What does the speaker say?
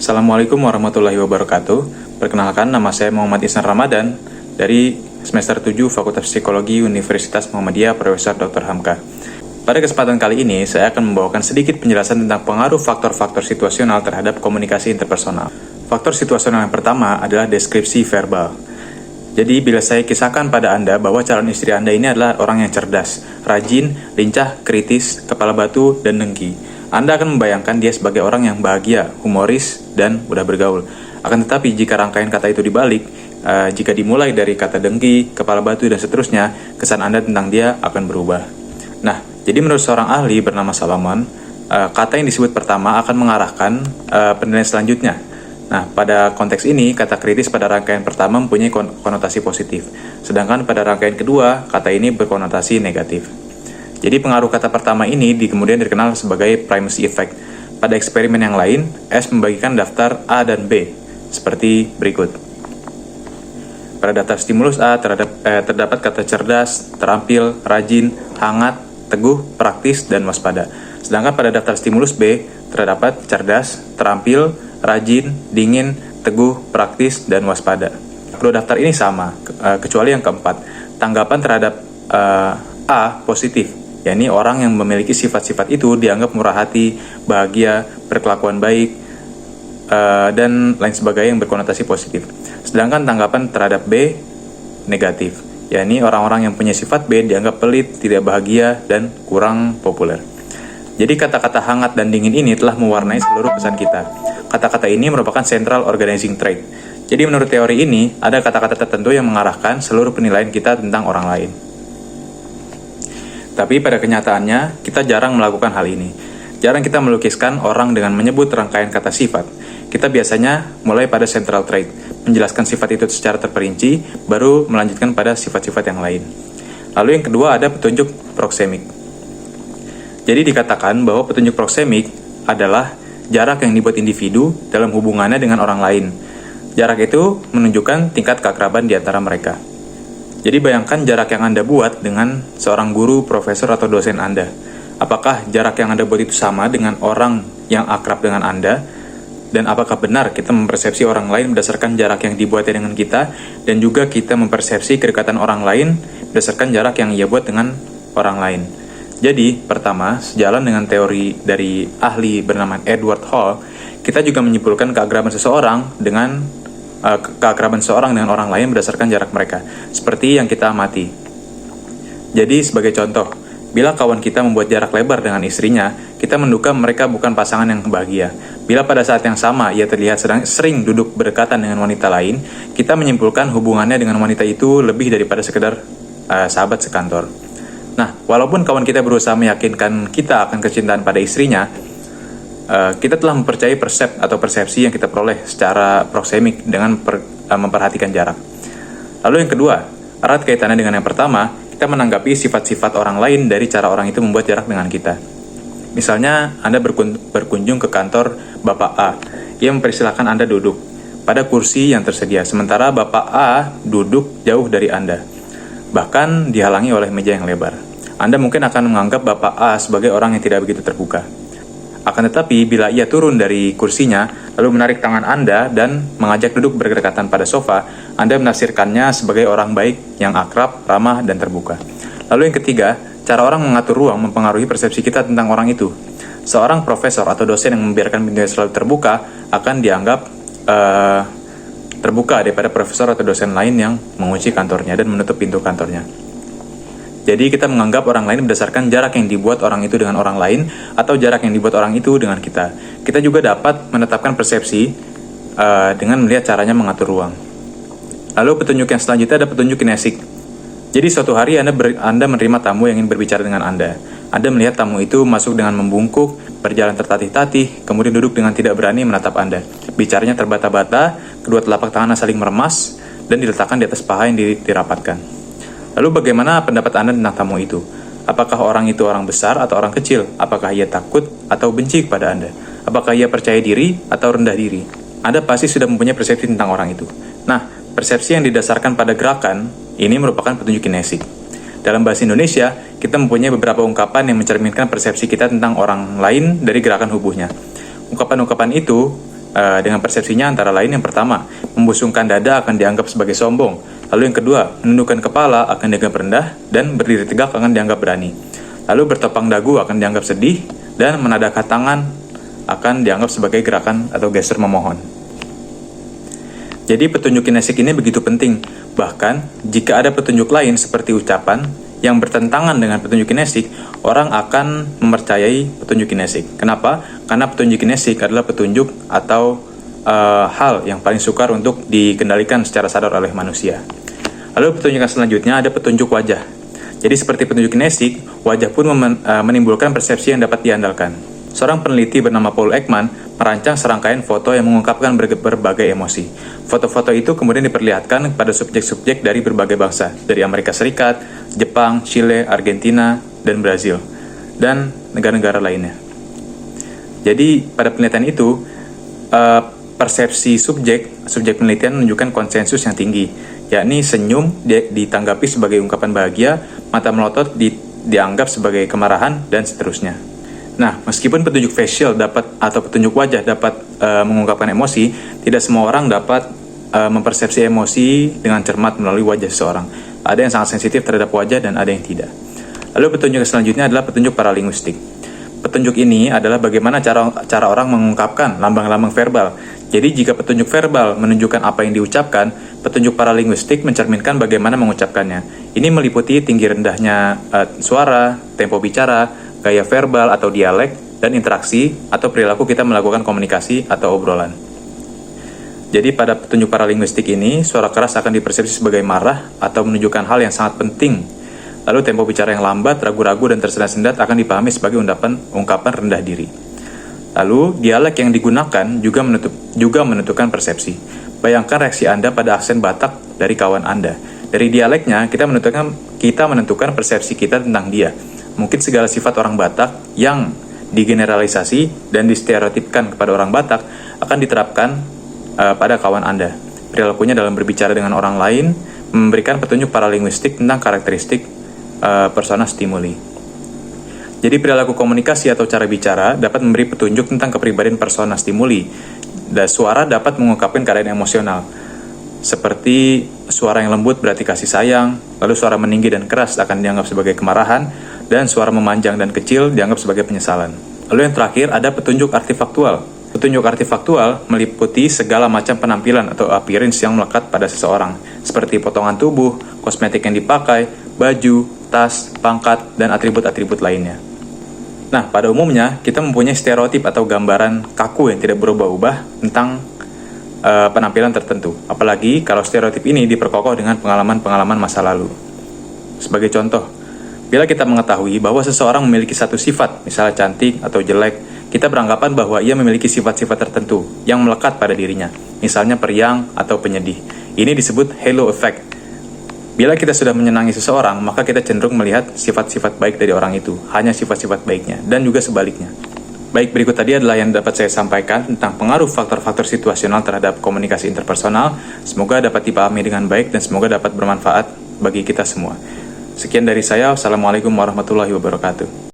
Assalamualaikum warahmatullahi wabarakatuh. Perkenalkan, nama saya Muhammad Ihsan Ramadan dari semester 7 Fakultas Psikologi Universitas Muhammadiyah Profesor Dr. Hamka. Pada kesempatan kali ini, saya akan membawakan sedikit penjelasan tentang pengaruh faktor-faktor situasional terhadap komunikasi interpersonal. Faktor situasional yang pertama adalah deskripsi verbal. Jadi, bila saya kisahkan pada Anda bahwa calon istri Anda ini adalah orang yang cerdas, rajin, lincah, kritis, kepala batu, dan dengki, Anda akan membayangkan dia sebagai orang yang bahagia, humoris, dan mudah bergaul. Akan tetapi, jika rangkaian kata itu dibalik, jika dimulai dari kata dengki, kepala batu, dan seterusnya, kesan Anda tentang dia akan berubah. Nah, jadi menurut seorang ahli bernama Solomon, kata yang disebut pertama akan mengarahkan penilaian selanjutnya. Nah, pada konteks ini, kata kritis pada rangkaian pertama mempunyai konotasi positif, sedangkan pada rangkaian kedua, kata ini berkonotasi negatif. Jadi pengaruh kata pertama ini kemudian dikenal sebagai primacy effect. Pada eksperimen yang lain, S membagikan daftar A dan B, seperti berikut. Pada daftar stimulus A terdapat kata cerdas, terampil, rajin, hangat, teguh, praktis, dan waspada. Sedangkan pada daftar stimulus B terdapat cerdas, terampil, rajin, dingin, teguh, praktis, dan waspada. Kedua daftar ini sama, kecuali yang keempat. Tanggapan terhadap A positif, yakni orang yang memiliki sifat-sifat itu dianggap murah hati, bahagia, berkelakuan baik, dan lain sebagainya yang berkonotasi positif. Sedangkan tanggapan terhadap B negatif, yakni orang-orang yang punya sifat B dianggap pelit, tidak bahagia, dan kurang populer. Jadi kata-kata hangat dan dingin ini telah mewarnai seluruh pesan kita. Kata-kata ini merupakan central organizing trait. Jadi menurut teori ini, ada kata-kata tertentu yang mengarahkan seluruh penilaian kita tentang orang lain. Tapi pada kenyataannya, kita jarang melakukan hal ini. Jarang kita melukiskan orang dengan menyebut rangkaian kata sifat. Kita biasanya mulai pada central trait, menjelaskan sifat itu secara terperinci, baru melanjutkan pada sifat-sifat yang lain. Lalu yang kedua ada petunjuk proksemik. Jadi dikatakan bahwa petunjuk proksemik adalah jarak yang dibuat individu dalam hubungannya dengan orang lain. Jarak itu menunjukkan tingkat keakraban di antara mereka. Jadi bayangkan jarak yang Anda buat dengan seorang guru, profesor, atau dosen Anda. Apakah jarak yang Anda buat itu sama dengan orang yang akrab dengan Anda? Dan apakah benar kita mempersepsi orang lain berdasarkan jarak yang dibuatnya dengan kita, dan juga kita mempersepsi kedekatan orang lain berdasarkan jarak yang ia buat dengan orang lain? Jadi, pertama, sejalan dengan teori dari ahli bernama Edward Hall, kita juga menyimpulkan keakraban seseorang dengan orang lain berdasarkan jarak mereka, seperti yang kita amati. Jadi, sebagai contoh, bila kawan kita membuat jarak lebar dengan istrinya, kita menduga mereka bukan pasangan yang bahagia. Bila pada saat yang sama ia terlihat sering duduk berdekatan dengan wanita lain, kita menyimpulkan hubungannya dengan wanita itu lebih daripada sekedar sahabat sekantor. Nah, walaupun kawan kita berusaha meyakinkan kita akan kecintaan pada istrinya, kita telah mempercayai persepsi yang kita peroleh secara proksemik dengan memperhatikan jarak. Lalu yang kedua, erat kaitannya dengan yang pertama, kita menanggapi sifat-sifat orang lain dari cara orang itu membuat jarak dengan kita. Misalnya, Anda berkunjung ke kantor Bapak A. Ia mempersilahkan Anda duduk pada kursi yang tersedia, sementara Bapak A duduk jauh dari Anda, bahkan dihalangi oleh meja yang lebar. Anda mungkin akan menganggap Bapak A sebagai orang yang tidak begitu terbuka. Akan tetapi, bila ia turun dari kursinya, lalu menarik tangan Anda dan mengajak duduk berdekatan pada sofa, Anda menafsirkannya sebagai orang baik yang akrab, ramah, dan terbuka. Lalu yang ketiga, cara orang mengatur ruang mempengaruhi persepsi kita tentang orang itu. Seorang profesor atau dosen yang membiarkan pintunya selalu terbuka akan dianggap terbuka daripada profesor atau dosen lain yang mengunci kantornya dan menutup pintu kantornya. Jadi kita menganggap orang lain berdasarkan jarak yang dibuat orang itu dengan orang lain, atau jarak yang dibuat orang itu dengan kita. Kita juga dapat menetapkan persepsi dengan melihat caranya mengatur ruang. Lalu petunjuk yang selanjutnya ada petunjuk kinesik. Jadi suatu hari Anda menerima tamu yang ingin berbicara dengan Anda. Anda melihat tamu itu masuk dengan membungkuk, berjalan tertatih-tatih, kemudian duduk dengan tidak berani menatap Anda. Bicaranya terbata-bata, kedua telapak tangannya saling meremas, dan diletakkan di atas paha yang dirapatkan. Lalu bagaimana pendapat Anda tentang tamu itu? Apakah orang itu orang besar atau orang kecil? Apakah ia takut atau benci kepada Anda? Apakah ia percaya diri atau rendah diri? Anda pasti sudah mempunyai persepsi tentang orang itu. Nah, persepsi yang didasarkan pada gerakan ini merupakan petunjuk kinesik. Dalam bahasa Indonesia, kita mempunyai beberapa ungkapan yang mencerminkan persepsi kita tentang orang lain dari gerakan tubuhnya. Ungkapan-ungkapan itu Dengan persepsinya antara lain yang pertama, membusungkan dada akan dianggap sebagai sombong. Lalu yang kedua, menundukkan kepala akan dianggap rendah, dan berdiri tegak akan dianggap berani. Lalu bertopang dagu akan dianggap sedih, dan menadahkan tangan akan dianggap sebagai gerakan atau gestur memohon. Jadi petunjuk kinesik ini begitu penting. Bahkan, jika ada petunjuk lain seperti ucapan yang bertentangan dengan petunjuk kinesik, orang akan mempercayai petunjuk kinesik. Kenapa? Karena petunjuk kinesik adalah petunjuk atau hal yang paling sukar untuk dikendalikan secara sadar oleh manusia. Lalu petunjuk yang selanjutnya ada petunjuk wajah. Jadi seperti petunjuk kinesik, wajah pun menimbulkan persepsi yang dapat diandalkan. Seorang peneliti bernama Paul Ekman merancang serangkaian foto yang mengungkapkan berbagai emosi. Foto-foto itu kemudian diperlihatkan kepada subjek-subjek dari berbagai bangsa, dari Amerika Serikat, Jepang, Chile, Argentina, dan Brazil, dan negara-negara lainnya. Jadi pada penelitian itu, persepsi subjek penelitian menunjukkan konsensus yang tinggi, yakni senyum ditanggapi sebagai ungkapan bahagia, mata melotot dianggap sebagai kemarahan, dan seterusnya. Nah, meskipun petunjuk facial atau petunjuk wajah dapat mengungkapkan emosi, tidak semua orang dapat mempersepsi emosi dengan cermat melalui wajah seseorang. Ada yang sangat sensitif terhadap wajah dan ada yang tidak. Lalu petunjuk selanjutnya adalah petunjuk paralinguistik. Petunjuk ini adalah bagaimana cara orang mengungkapkan lambang-lambang verbal. Jadi jika petunjuk verbal menunjukkan apa yang diucapkan, petunjuk paralinguistik mencerminkan bagaimana mengucapkannya. Ini meliputi tinggi rendahnya suara, tempo bicara, gaya verbal atau dialek, dan interaksi atau perilaku kita melakukan komunikasi atau obrolan. Jadi pada petunjuk paralinguistik ini, suara keras akan dipersepsi sebagai marah atau menunjukkan hal yang sangat penting. Lalu tempo bicara yang lambat, ragu-ragu, dan tersendat-sendat akan dipahami sebagai ungkapan rendah diri. Lalu dialek yang digunakan juga menentukan persepsi. Bayangkan reaksi Anda pada aksen Batak dari kawan Anda. Dari dialeknya, kita menentukan persepsi kita tentang dia. Mungkin segala sifat orang Batak yang digeneralisasi dan distereotipkan kepada orang Batak akan diterapkan pada kawan Anda. Perilakunya dalam berbicara dengan orang lain memberikan petunjuk paralinguistik tentang karakteristik persona stimuli. Jadi perilaku komunikasi atau cara bicara dapat memberi petunjuk tentang kepribadian persona stimuli. Dan suara dapat mengungkapkan keadaan emosional. Seperti suara yang lembut berarti kasih sayang, lalu suara meninggi dan keras akan dianggap sebagai kemarahan, dan suara memanjang dan kecil dianggap sebagai penyesalan. Lalu yang terakhir ada petunjuk artifaktual. Petunjuk artifaktual meliputi segala macam penampilan atau appearance yang melekat pada seseorang, seperti potongan tubuh, kosmetik yang dipakai, baju, tas, pangkat, dan atribut-atribut lainnya. Nah, pada umumnya kita mempunyai stereotip atau gambaran kaku yang tidak berubah-ubah tentang penampilan tertentu. Apalagi kalau stereotip ini diperkokoh dengan pengalaman-pengalaman masa lalu. Sebagai contoh, bila kita mengetahui bahwa seseorang memiliki satu sifat, misalnya cantik atau jelek, kita beranggapan bahwa ia memiliki sifat-sifat tertentu yang melekat pada dirinya, misalnya periang atau penyedih. Ini disebut halo effect. Bila kita sudah menyenangi seseorang, maka kita cenderung melihat sifat-sifat baik dari orang itu, hanya sifat-sifat baiknya, dan juga sebaliknya. Baik, berikut tadi adalah yang dapat saya sampaikan tentang pengaruh faktor-faktor situasional terhadap komunikasi interpersonal. Semoga dapat dipahami dengan baik dan semoga dapat bermanfaat bagi kita semua. Sekian dari saya, wassalamualaikum warahmatullahi wabarakatuh.